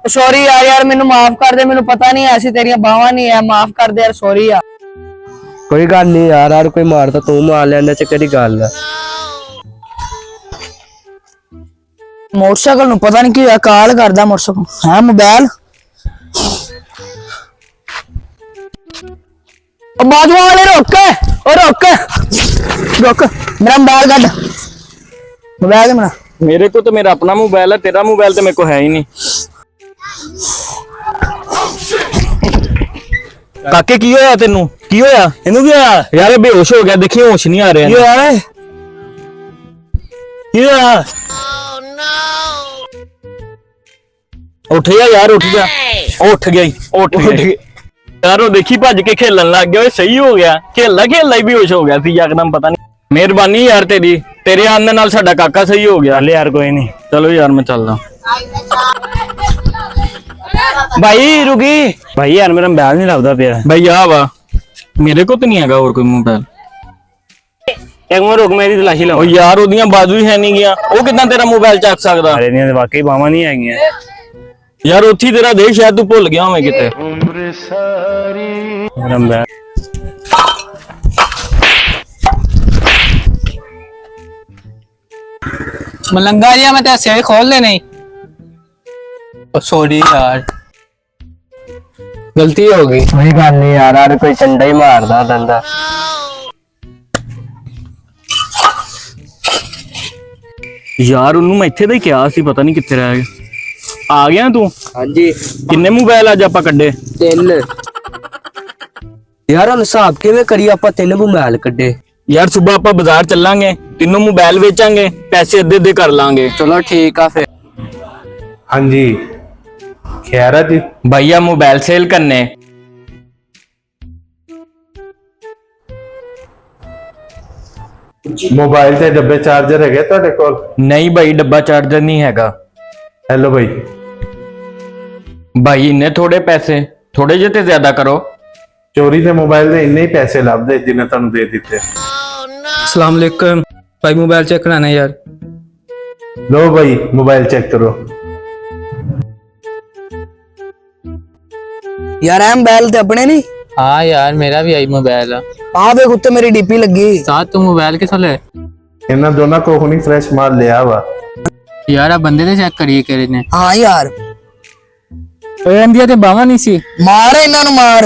Sorry यार यार मैनू माफ कर दे, मैनू पता नहीं ऐसी तेरिया बावां नहीं है, माफ कर दे यार, सॉरी यार। कोई गल नहीं यार, हर कोई मारता तू मार लेंदा च केड़ी गल है। मोटरसाइकिल नु पता नहीं की होया, कॉल करदा मोटरसाइकिल है मोबाइल। बाजू वाले रोक रोक रोक, मेरा मोबाइल कट, मोबाइल मेरा। मेरे को तो मेरा अपना मोबाइल है, तेरा मोबाइल तो मेरे को है ही नहीं। काके की होया तेनू? की होया? इनू की होया? यार बेहोश हो गया, देखी होश नहीं आ रहा। की होया? की होया? उठ जा यार, उठ जा। उठ गई, उठ गई यार। वो देखी भज के खेलन लग गया, सही हो गया। खेलना खेलना ही बेहोश हो गया थी एकदम, पता नहीं। मेहरबानी यार तेरी, तेरे आने नाल साडा काका सही हो गया। ले यार कोई नहीं, चलो यार मैं चलदा। भाई रुकी भाई, यार मेरा मोबाइल नहीं लगदा पिया। भाई आ वा, मेरे को तो नहीं हैगा और कोई मोबाइल। एक मिनट रुक, मेरी तलाशी लो। ओ यार ओदियां बाजू ही है नहीं गया, ओ कितना तेरा मोबाइल चक सकदा? अरे नहीं, वाकई बावां नहीं हैगियां यार उठी तेरा देख, शायद तू भुल गया होवे किते। मेरा मोबाइल मलंगा जी मैं तेरे खोल दे नहीं। सॉरी यार, गलती हो गई। कोई गल नहीं यार, हर कोई चंडा ही मारदा दंदा। यार उन्नू मैं इत्थे दा ही किया सी, पता नहीं कित्थे रह गया। आ गया तू? हाँ जी। किन्ने मोबाइल अज आपां कड्डे? 3 यार, हम हिसाब किवें करी, आपां 3 मोबाइल कड्डे। यार सुबह आपां बाजार चलांगे, तीनों मोबाइल बेचांगे, पैसे अद्धे अद्धे कर लांगे। चलो ठीक आ फिर। हाँ जी, खैर है जी। भैया मोबाइल सेल करने। मोबाइल ते डब्बे चार्जर है ਤੁਹਾਡੇ ਕੋਲ? नहीं भाई, डब्बा चार्जर नहीं हैगा। हेलो भाई। भाई इन्ने थोड़े पैसे, थोड़े जे ते ज्यादा करो। चोरी ਦੇ मोबाइल ਦੇ ਇੰਨੇ ਹੀ ਪੈਸੇ ਲੱਭਦੇ ਜਿੰਨੇ ਤੁਹਾਨੂੰ ਦੇ ਦਿੱਤੇ। अस्सलाम वालेकुम भाई, मोबाइल चेक कराना है यार। लो भाई मोबाइल चेक करो। यार ऐ मोबाइल ते अपने नहीं। हाँ यार, मेरा भी आई मोबाइल है। आ देख उत्ते मेरी डीपी लगी। साथ तो मोबाइल किथों ले? ਇਹਨਾਂ ਦੋਨਾਂ ਕੋਲ ਹੁਣੀ ਫਰੈਸ਼ ਮਾਲ ਲਿਆ ਵਾ। यार आप बंदे चेक करिए किहड़े ने। हाँ यार, ओए अंदिया ते बावा नहीं सी। मार इन्हां नूं मार।